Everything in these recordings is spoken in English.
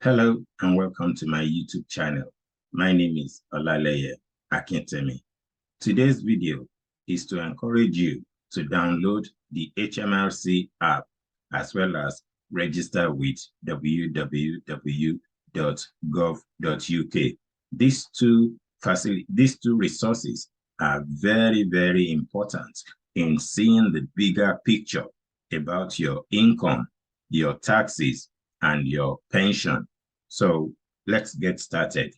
Hello and welcome to my YouTube channel. My name is Olaleye Akintemi. Today's video is to encourage you to download the HMRC app as well as register with www.gov.uk. These two resources are very, very important in seeing the bigger picture about your income, your taxes, and your pension. So let's get started.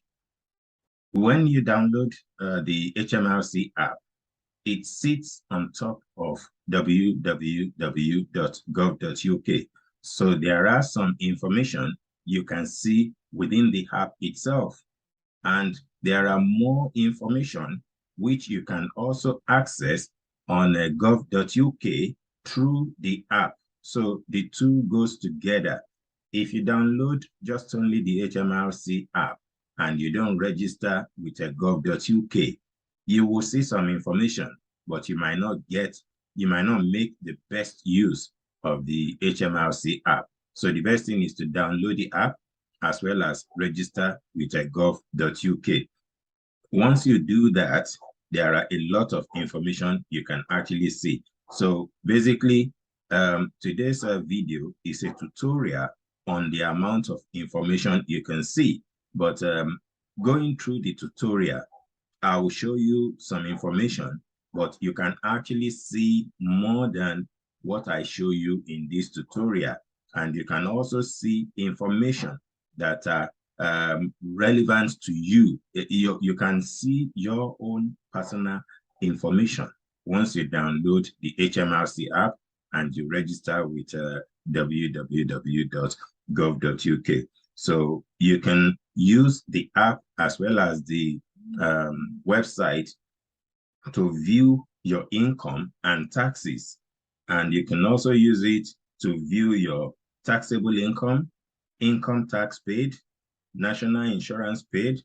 When you download the HMRC app, it sits on top of www.gov.uk. So there are some information you can see within the app itself. And there are more information which you can also access on gov.uk through the app. So the two goes together. If you download just only the HMRC app and you don't register with a gov.uk, you will see some information, but you might not make the best use of the HMRC app. So the best thing is to download the app as well as register with a gov.uk. Once you do that, there are a lot of information you can actually see. So basically, today's video is a tutorial on the amount of information you can see. But going through the tutorial, I will show you some information, but you can actually see more than what I show you in this tutorial. And you can also see information that are relevant to you. You can see your own personal information once you download the HMRC app and you register with www.gov.uk. So you can use the app as well as the website to view your income and taxes. And you can also use it to view your taxable income, income tax paid, national insurance paid,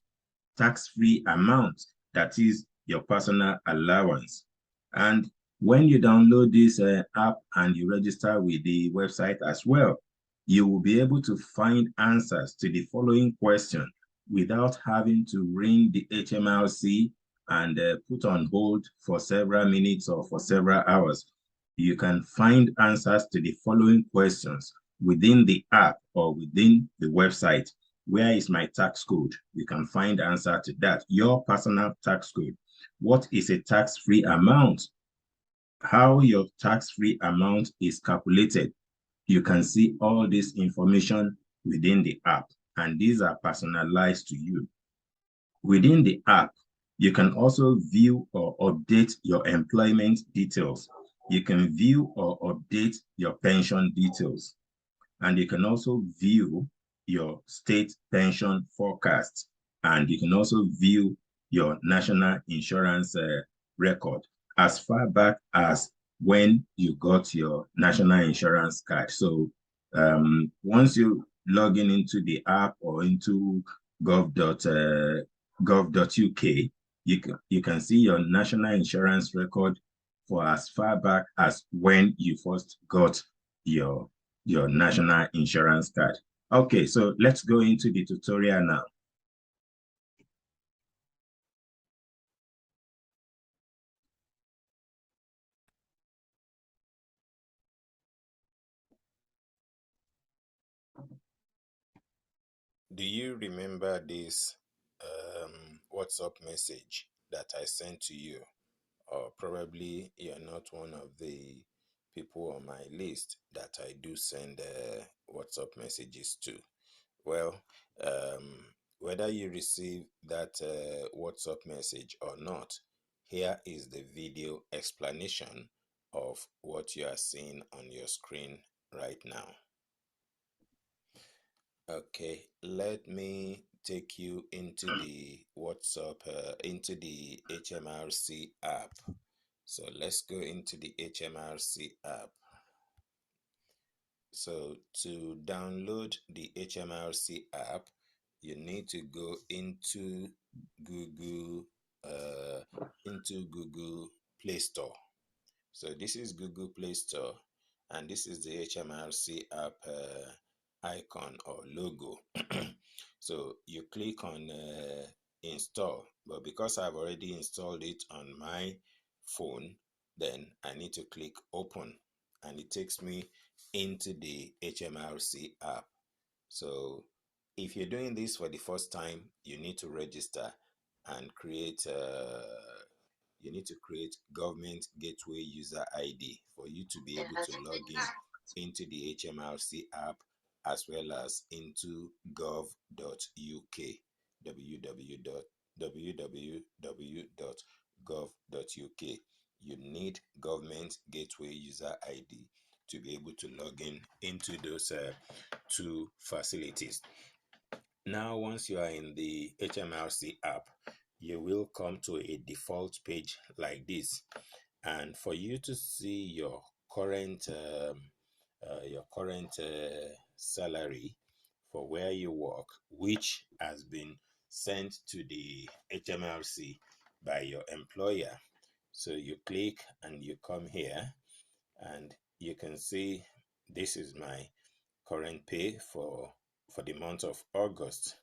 tax-free amount, that is your personal allowance. And when you download this app and you register with the website as well, you will be able to find answers to the following question without having to ring the HMRC and put on hold for several minutes or for several hours. You can find answers to the following questions within the app or within the website. Where is my tax code? You can find answer to that. Your personal tax code. What is a tax-free amount? How your tax-free amount is calculated. You can see all this information within the app, and these are personalized to you. Within the app, you can also view or update your employment details. You can view or update your pension details. And you can also view your state pension forecast. And you can also view your national insurance record as far back as when you got your national insurance card. So once you log into the app or into gov.uk, you can see your national insurance record for as far back as when you first got your national insurance card. Okay, so let's go into the tutorial now. Do you remember this WhatsApp message that I sent to you? Or probably you're not one of the people on my list that I do send WhatsApp messages to. Well, whether you receive that WhatsApp message or not, here is the video explanation of what you are seeing on your screen right now. Okay, let me take you into the WhatsApp, into the HMRC app. So let's go into the HMRC app. So to download the HMRC app, you need to go into Google Play Store. So this is Google Play Store, and this is the HMRC app icon or logo. So you click on install, but because I've already installed it on my phone, then I need to click open, and it takes me into the HMRC app. So if you're doing this for the first time, you need to register and create you need to create government gateway user ID for you to be able to log in into the HMRC app, as well as into gov.uk, www.gov.uk. You need government gateway user ID to be able to log in into those two facilities. Now, once you are in the HMRC app, you will come to a default page like this. And for you to see your current salary for where you work, which has been sent to the HMRC by your employer, so you click and you come here, and you can see this is my current pay for the month of August.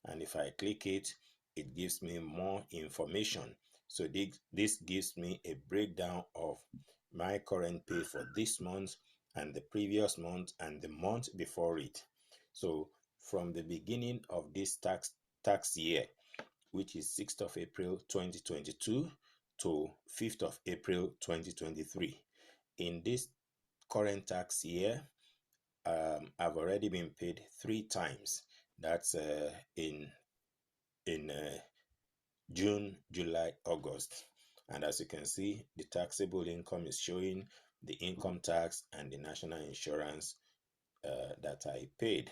And if I click it, it gives me more information. So this gives me a breakdown of my current pay for this month and the previous month and the month before it. So from the beginning of this tax year, which is 6th of April 2022 to 5th of April 2023, in this current tax year, I've already been paid 3 times. That's in June, July, August. And as you can see, the taxable income is showing the income tax and the national insurance that I paid.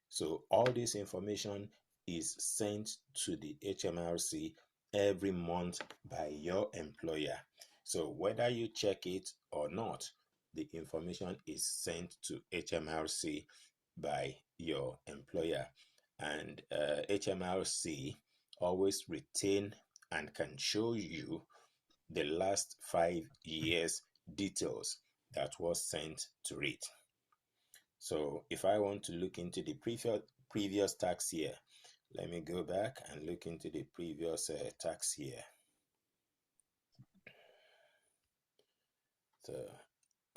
So all this information is sent to the HMRC every month by your employer. So whether you check it or not, the information is sent to HMRC by your employer. And HMRC always retain and can show you the last 5 years details that was sent to it. So if I want to look into the previous tax year, let me go back and look into the previous tax year. So,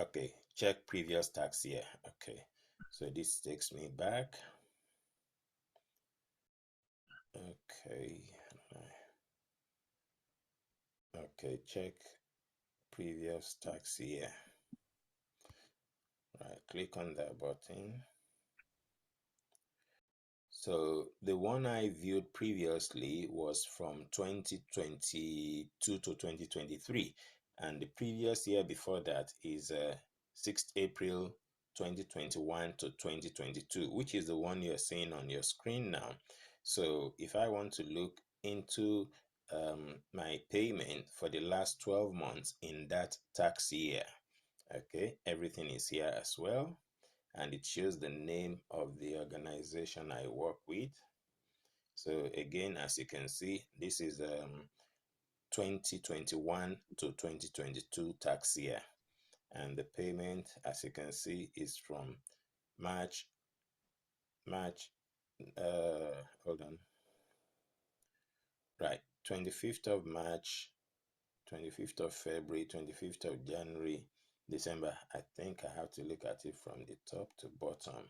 okay, check previous tax year. Okay, so this takes me back. Okay, okay, check previous tax year. Right, click on that button. So the one I viewed previously was from 2022 to 2023, and the previous year before that is 6th April 2021 to 2022, which is the one you're seeing on your screen now. So if I want to look into my payment for the last 12 months in that tax year, okay, everything is here as well, and it shows the name of the organization I work with. So again, as you can see, this is 2021 to 2022 tax year, and the payment, as you can see, is from March, hold on, right, 25th of March, 25th of February, 25th of January, December. I think I have to look at it from the top to bottom.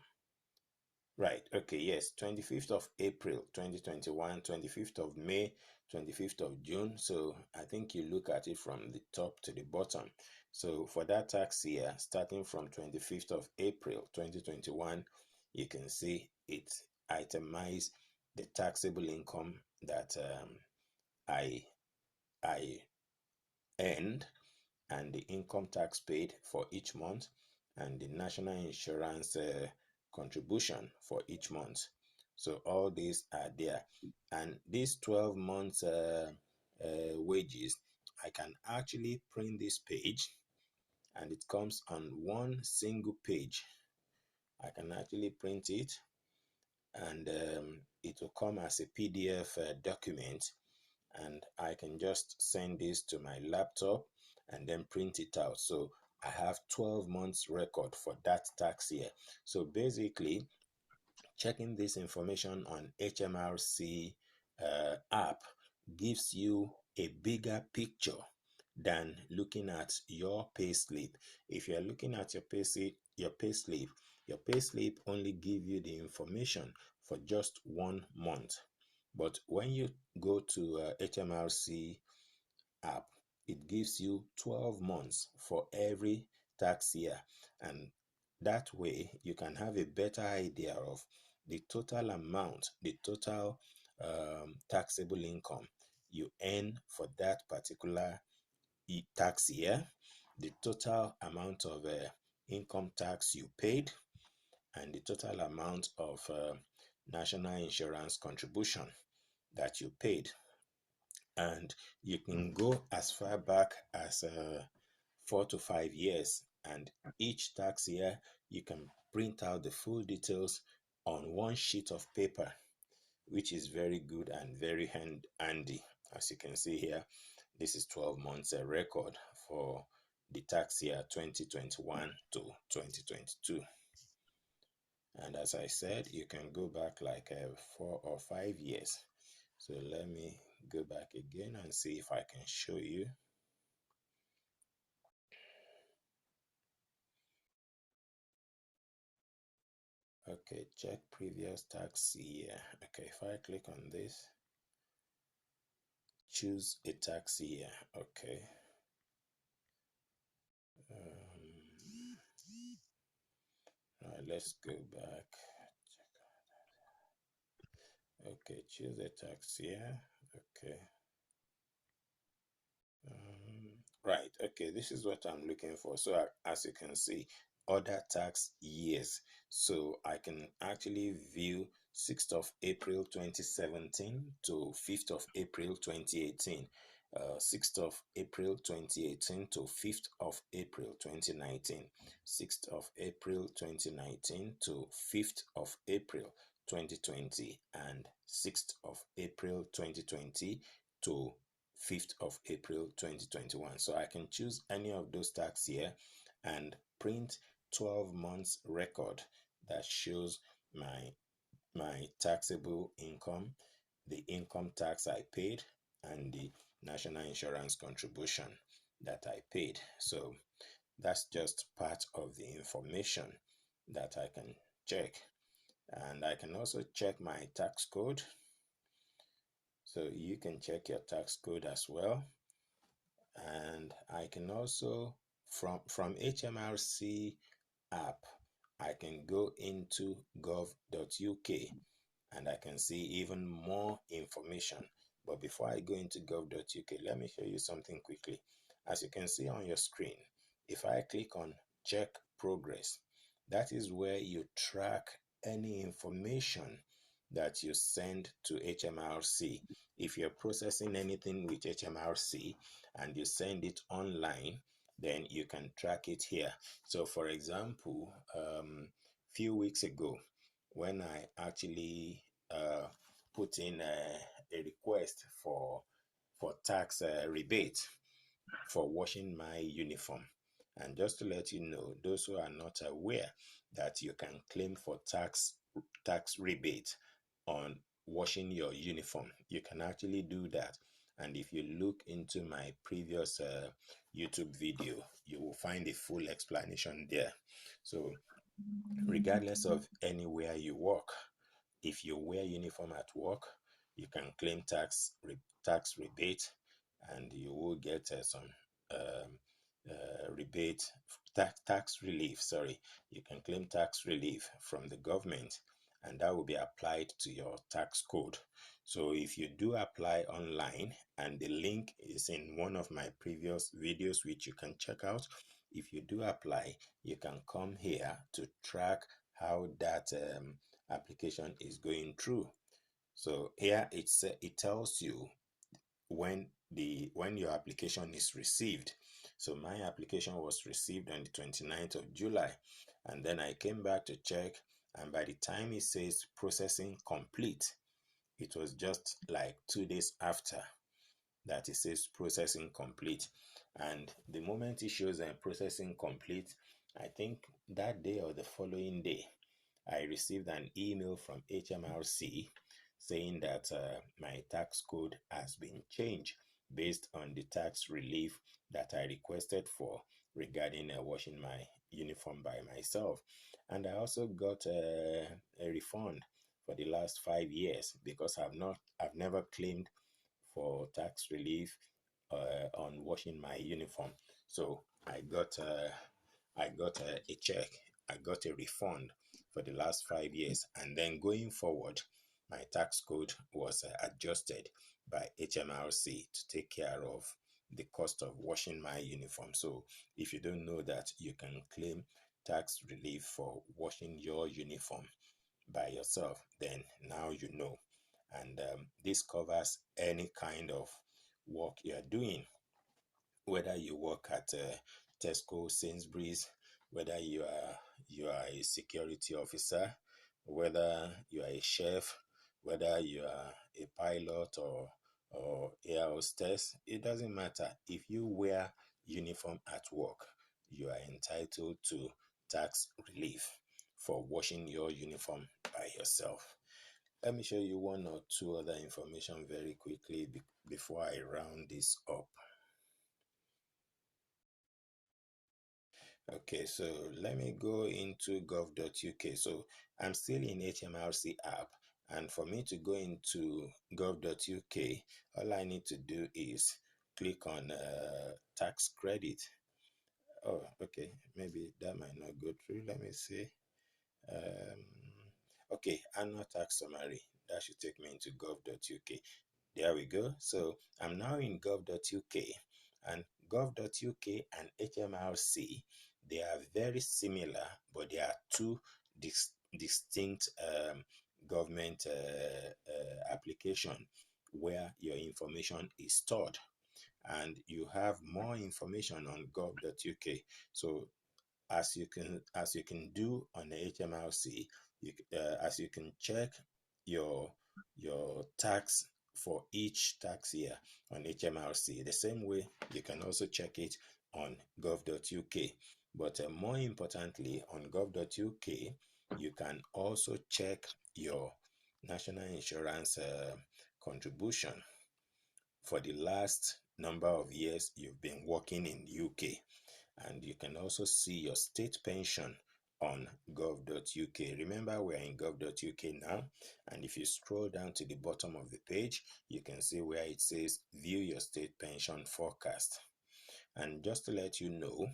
Right, okay, yes, 25th of April 2021, 25th of May, 25th of June. So I think you look at it from the top to the bottom. So for that tax year, starting from 25th of April 2021, you can see it itemized the taxable income that I earned, and the income tax paid for each month, and the national insurance contribution for each month. So all these are there, and these 12 months wages, I can actually print this page, and it comes on one single page. I can actually print it, and it will come as a PDF document, and I can just send this to my laptop and then print it out. So I have 12 months record for that tax year. So basically, checking this information on HMRC app gives you a bigger picture than looking at your pay slip. If you're looking at your pay slip, your pay slip only give you the information for just 1 month. But when you go to HMRC app, it gives you 12 months for every tax year, and that way you can have a better idea of the total amount, the total taxable income you earn for that particular tax year, the total amount of income tax you paid, and the total amount of national insurance contribution that you paid. And you can go as far back as 4 to 5 years, and each tax year you can print out the full details on one sheet of paper, which is very good and very handy. As you can see here, this is 12 months a record for the tax year 2021 to 2022. And as I said, you can go back like 4 or 5 years. So let me go back again and see if I can show you. Okay, check previous tax year. Okay, if I click on this, choose a tax year. Okay. Let's go back. Okay, choose a tax year. Okay. Right, okay, this is what I'm looking for. So as you can see, other tax years. So I can actually view 6th of April 2017 to 5th of April 2018, 6th of April 2018 to 5th of April 2019, 6th of April 2019 to 5th of April 2020, and 6th of April 2020 to 5th of April 2021. So I can choose any of those tax year and print 12 months record that shows my taxable income, the income tax I paid, and the national insurance contribution that I paid. So that's just part of the information that I can check. And I can also check my tax code. So you can check your tax code as well. And I can also, from HMRC app, I can go into gov.uk and I can see even more information. But before I go into gov.uk, let me show you something quickly. As you can see on your screen, if I click on check progress, that is where you track any information that you send to HMRC. If you're processing anything with HMRC and you send it online, then you can track it here. So for example, few weeks ago, when I actually put in a request for tax rebate for washing my uniform. And just to let you know, those who are not aware that you can claim for tax rebate on washing your uniform, you can actually do that. And if you look into my previous YouTube video, you will find a full explanation there. So regardless of anywhere you work, if you wear uniform at work, you can claim tax rebate, and you will get some rebate, tax relief. Sorry, you can claim tax relief from the government, and that will be applied to your tax code. So if you do apply online, and the link is in one of my previous videos, which you can check out. If you do apply, you can come here to track how that application is going through. So here it tells you when your application is received. So my application was received on the 29th of July, and then I came back to check, and by the time it says processing complete, it was just like 2 days after that it says processing complete. And the moment it shows processing complete, I think that day or the following day, I received an email from HMRC saying that my tax code has been changed based on the tax relief that I requested for regarding washing my uniform by myself. And I also got a refund for the last 5 years because I've never claimed for tax relief on washing my uniform. So I got a check. I got a refund for the last 5 years, and then going forward, my tax code was adjusted by HMRC to take care of the cost of washing my uniform. So if you don't know that you can claim tax relief for washing your uniform by yourself, then now you know. And this covers any kind of work you're doing, whether you work at Tesco, Sainsbury's, whether you are a security officer, whether you are a chef, whether you are a pilot or air hostess, it doesn't matter. If you wear uniform at work, you are entitled to tax relief for washing your uniform by yourself. Let me show you one or two other information very quickly before I round this up. Okay, so let me go into gov.uk. So I'm still in HMRC app, and for me to go into gov.uk, all I need to do is click on tax credit. Oh, okay, maybe that might not go through. Let me see. Um, okay, annual tax summary. That should take me into gov.uk. There we go. So I'm now in gov.uk, and gov.uk and HMRC, they are very similar, but there are two distinct government application where your information is stored, and you have more information on gov.uk. So as you can do on the HMRC, as you can check your tax for each tax year on HMRC. The same way you can also check it on gov.uk. But more importantly, on gov.uk, you can also check your national insurance contribution for the last number of years you've been working in UK. And you can also see your state pension on gov.uk. Remember, we're in gov.uk now, and if you scroll down to the bottom of the page, you can see where it says view your state pension forecast. And just to let you know,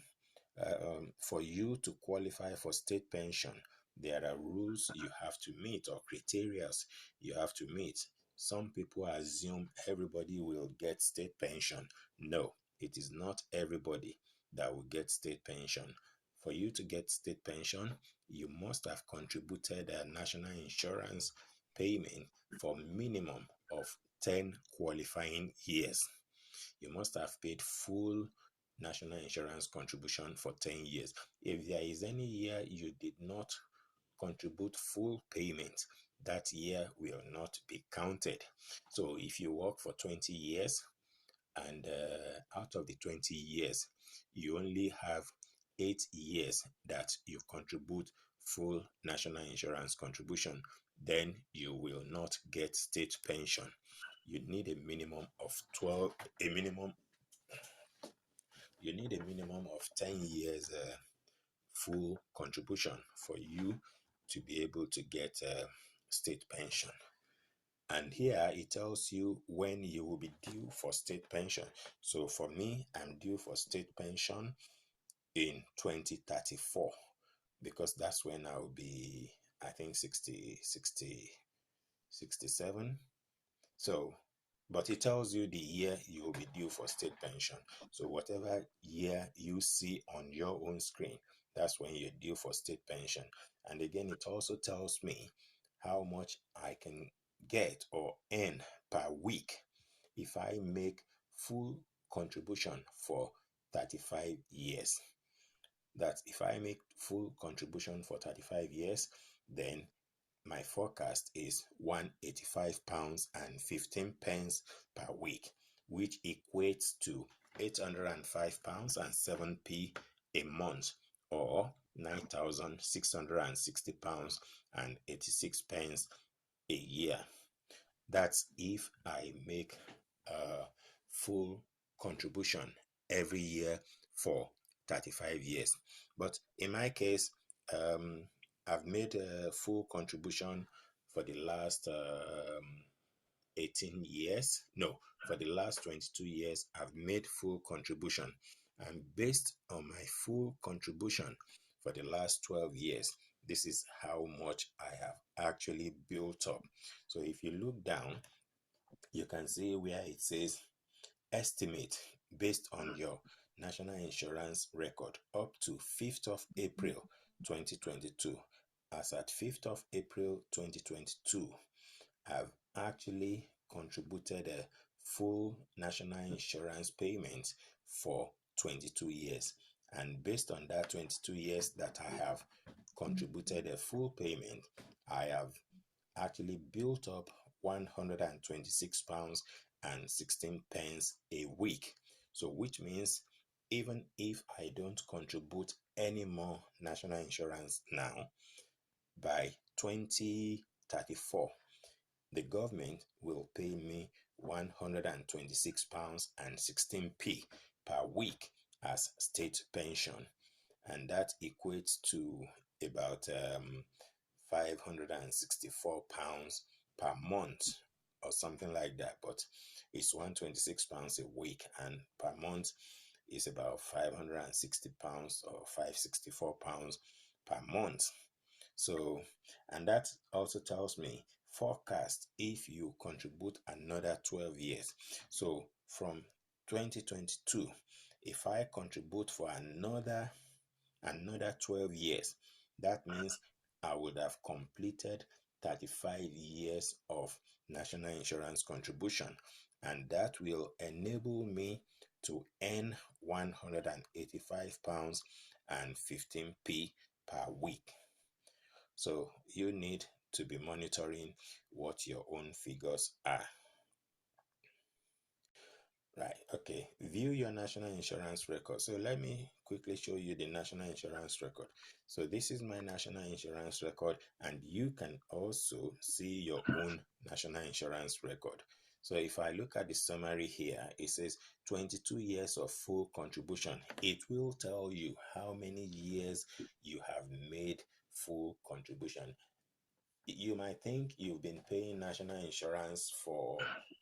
for you to qualify for state pension, there are rules you have to meet or criteria you have to meet. Some people assume everybody will get state pension. No, it is not everybody that will get state pension. For you to get state pension, you must have contributed a national insurance payment for minimum of 10 qualifying years. You must have paid full national insurance contribution for 10 years. If there is any year you did not contribute full payment, that year will not be counted. So if you work for 20 years and out of the 20 years, you only have 8 years that you contribute full national insurance contribution, then you will not get state pension. You need a minimum of 12, a minimum you need a minimum of 10 years full contribution for you to be able to get state pension. And here it tells you when you will be due for state pension. So for me, I'm due for state pension in 2034, because that's when I'll be, I think, 67. So, but it tells you the year you will be due for state pension. So whatever year you see on your own screen, that's when you're due for state pension. And again, it also tells me how much I can get or earn per week if I make full contribution for 35 years. That if I make full contribution for 35 years, then my forecast is £185 and 15 pence per week, which equates to £805 and 7p a month, or £9,660 and 86 pence a year. That's if I make a full contribution every year for 35 years. But in my case, I've made a full contribution for the last 18 years. No, for the last 22 years, I've made full contribution. And based on my full contribution for the last 12 years, this is how much I have actually built up. So if you look down, you can see where it says estimate based on your national insurance record up to 5th of April 2022. As at 5th of April 2022, I've actually contributed a full national insurance payment for 22 years. And based on that 22 years that I have contributed a full payment, I have actually built up £126 and 16 pence a week. So which means even if I don't contribute any more national insurance now, by 2034, the government will pay me £126 and 16p per week as state pension, and that equates to about £564 per month or something like that. But it's £126 a week, and per month is about £560 or £564 per month. So, and that also tells me forecast if you contribute another 12 years. So from 2022, if I contribute for another 12 years, that means I would have completed 35 years of national insurance contribution, and that will enable me to earn £185 and 15p per week. So you need to be monitoring what your own figures are. Right, okay. View your national insurance record. So let me quickly show you the national insurance record. So this is my national insurance record, and you can also see your own national insurance record. So if I look at the summary here, it says 22 years of full contribution. It will tell you how many years you have made full contribution. You might think you've been paying national insurance for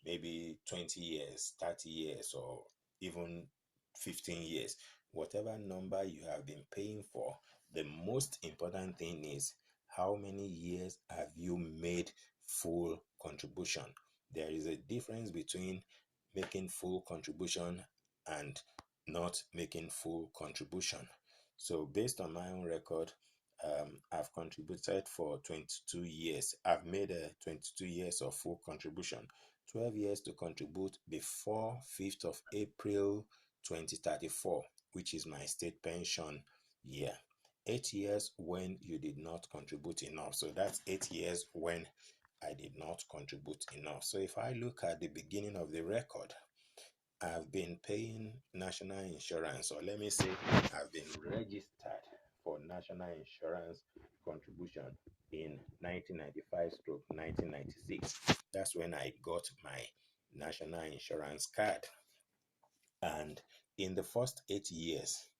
maybe 20 years, 30 years, or even 15 years. Whatever number you have been paying for, the most important thing is how many years have you made full contribution. There is a difference between making full contribution and not making full contribution. So based on my own record, I've contributed for 22 years. I've made a 22 years of full contribution, 12 years to contribute before 5th of April 2034, which is my state pension year. 8 years when you did not contribute enough. So that's 8 years when I did not contribute enough. So if I look at the beginning of the record, I've been paying national insurance, or let me say, I've been registered for national insurance contribution in 1995/1996. That's when I got my national insurance card. And in the first 8 years,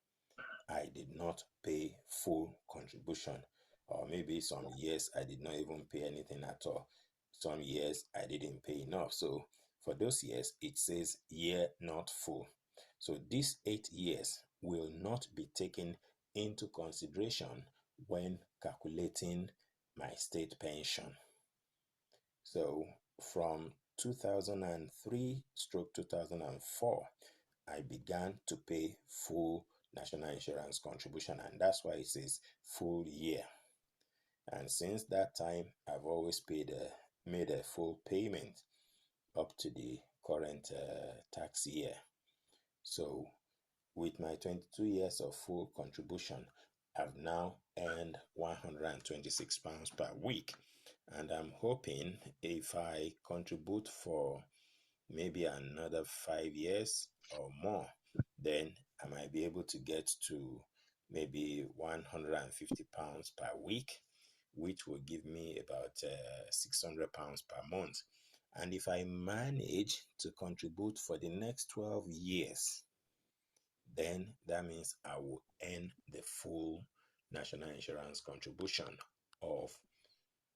I did not pay full contribution, or maybe some years I did not even pay anything at all. Some years I didn't pay enough. So for those years, it says year not full. So these 8 years will not be taken into consideration when calculating my state pension. So from 2003 stroke 2004, I began to pay full national insurance contribution, and that's why it says full year. And since that time, I've always made a full payment up to the current tax year. So with my 22 years of full contribution, I've now earned £126 per week. And I'm hoping if I contribute for maybe another 5 years or more, then I might be able to get to maybe £150 per week, which will give me about £600 per month. And if I manage to contribute for the next 12 years, then that means I will earn the full national insurance contribution of,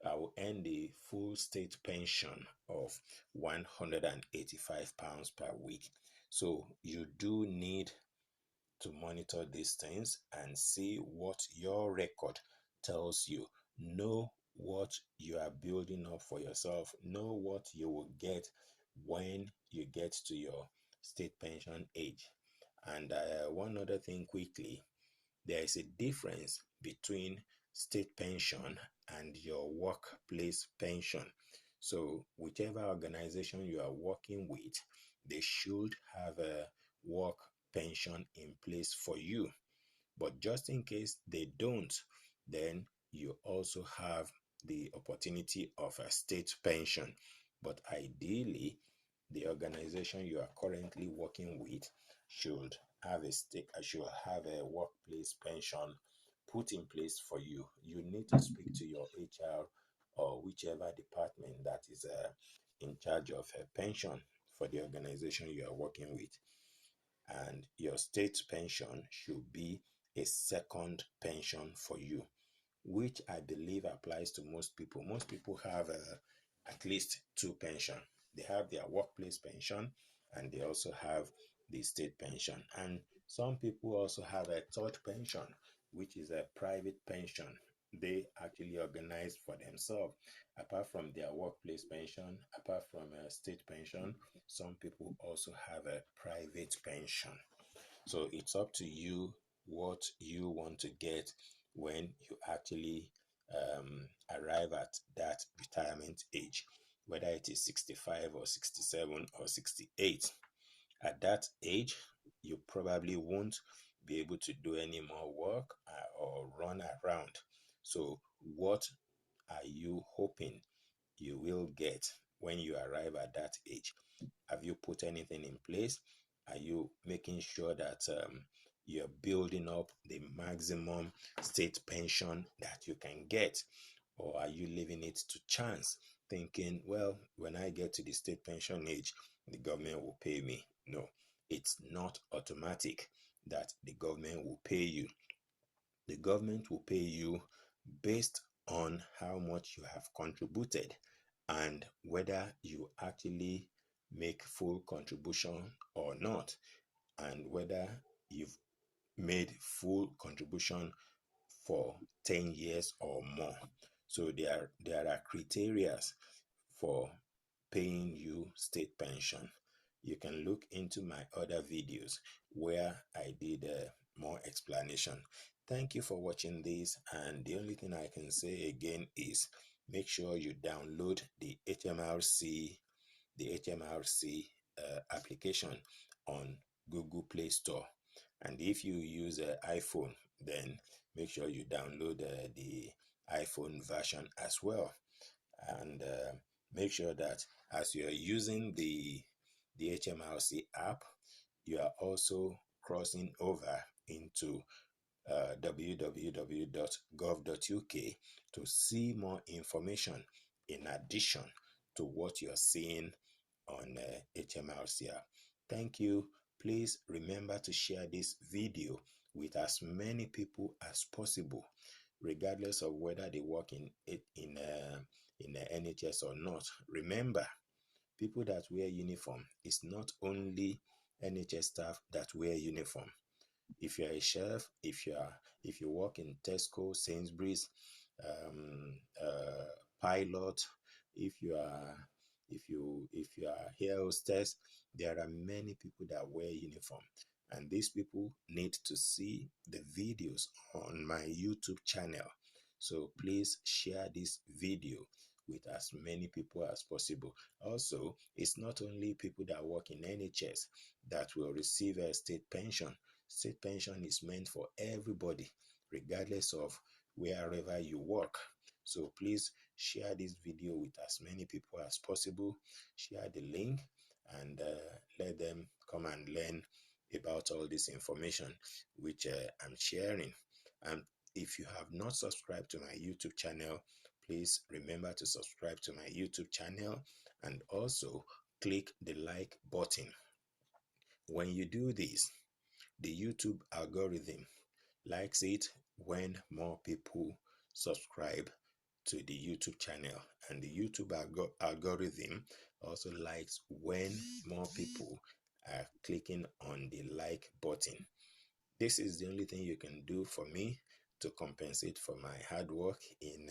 I will earn the full state pension of £185 per week. So you do need to monitor these things and see what your record tells you. Know what you are building up for yourself. Know what you will get when you get to your state pension age. And one other thing quickly, there is a difference between state pension and your workplace pension. So, whichever organization you are working with, they should have a work pension in place for you. But just in case they don't, then you also have the opportunity of a state pension. But ideally, the organization you are currently working with should have a workplace pension put in place for you. You need to speak to your HR or whichever department that is in charge of a pension for the organization you are working with. And your state pension should be a second pension for you, which I believe applies to most people. Most people have at least two pensions. They have their workplace pension and they also have the state pension. And some people also have a third pension, which is a private pension. They actually organize for themselves. Apart from their workplace pension, apart from a state pension, some people also have a private pension. So it's up to you what you want to get when you actually arrive at that retirement age, whether it is 65 or 67 or 68. At that age, you probably won't be able to do any more work or run around. So, what are you hoping you will get when you arrive at that age? Have you put anything in place? Are you making sure that you're building up the maximum state pension that you can get? Or are you leaving it to chance, thinking, well, when I get to the state pension age, the government will pay me? No, it's not automatic that the government will pay you. The government will pay you based on how much you have contributed and whether you actually make full contribution or not, and whether you've made full contribution for 10 years or more. So there are criteria for paying you state pension. You can look into my other videos where I did more explanation. Thank you for watching this, and the only thing I can say again is make sure you download the HMRC application on Google Play Store. And if you use an iPhone, then make sure you download the iPhone version as well. And make sure that as you are using the HMRC app, you are also crossing over into www.gov.uk to see more information in addition to what you're seeing on HMRC app. Thank you. Please remember to share this video with as many people as possible, regardless of whether they work in the NHS or not. Remember, people that wear uniform, it's not only NHS staff that wear uniform. If you're a chef, if you work in Tesco, Sainsbury's, pilot, if you are hair hostess, there are many people that wear uniform, and these people need to see the videos on my YouTube channel. So please share this video with as many people as possible. Also, it's not only people that work in NHS that will receive a state pension. State pension is meant for everybody, regardless of wherever you work. So please share this video with as many people as possible. Share the link and let them come and learn about all this information which I'm sharing. And if you have not subscribed to my YouTube channel, please remember to subscribe to my YouTube channel and also click the like button. When you do this, the YouTube algorithm likes it when more people subscribe to the YouTube channel, and the YouTube algorithm also likes when more people are clicking on the like button. This is the only thing you can do for me to compensate for my hard work in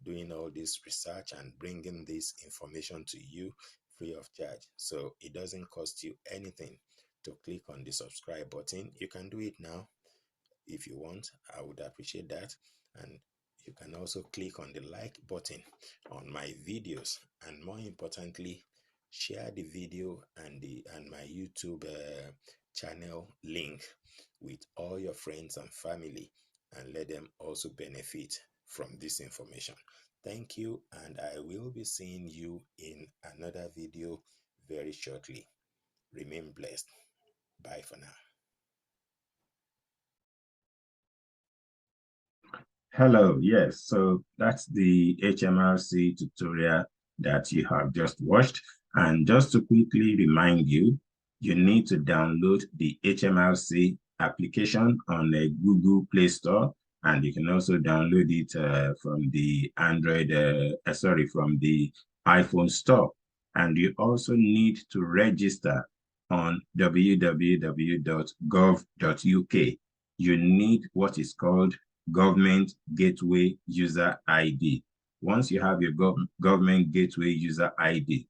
doing all this research and bringing this information to you free of charge. So it doesn't cost you anything to click on the subscribe button. You can do it now if you want. I would appreciate that. And you can also click on the like button on my videos, and more importantly, share the video and my YouTube channel link with all your friends and family, and let them also benefit from this information. Thank you, and I will be seeing you in another video very shortly. Remain blessed. Bye for now. Hello, yes, so that's the HMRC tutorial that you have just watched. And just to quickly remind you, you need to download the HMRC application on the Google Play Store, and you can also download it from the from the iPhone Store. And you also need to register on www.gov.uk. You need what is called Government Gateway User ID. Once you have your Government Gateway User ID,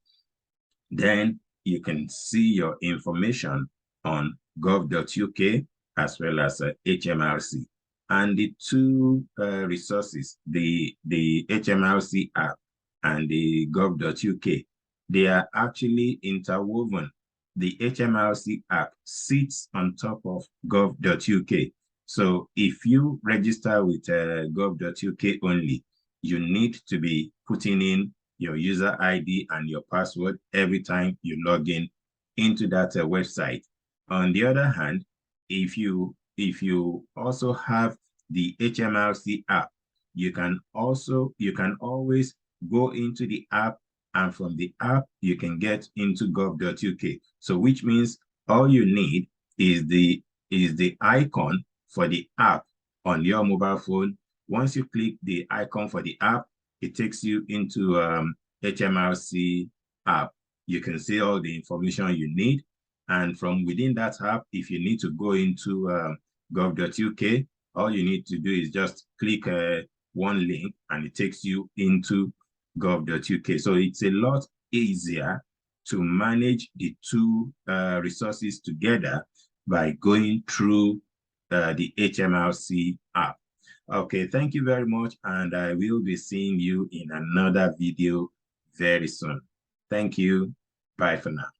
then you can see your information on gov.uk as well as HMRC. And the two resources, the HMRC app and the gov.uk, they are actually interwoven. The HMRC app sits on top of gov.uk. So if you register with gov.uk only, you need to be putting in your user ID and your password every time you log in into that website. On the other hand, if you also have the HMRC app, you can always go into the app, and from the app you can get into gov.uk. So which means all you need is the icon for the app on your mobile phone. Once you click the icon for the app, it takes you into HMRC app. You can see all the information you need. And from within that app, if you need to go into gov.uk, all you need to do is just click one link and it takes you into gov.uk. So it's a lot easier to manage the two resources together by going through the HMRC app. Okay, thank you very much, and I will be seeing you in another video very soon. Thank you. Bye for now.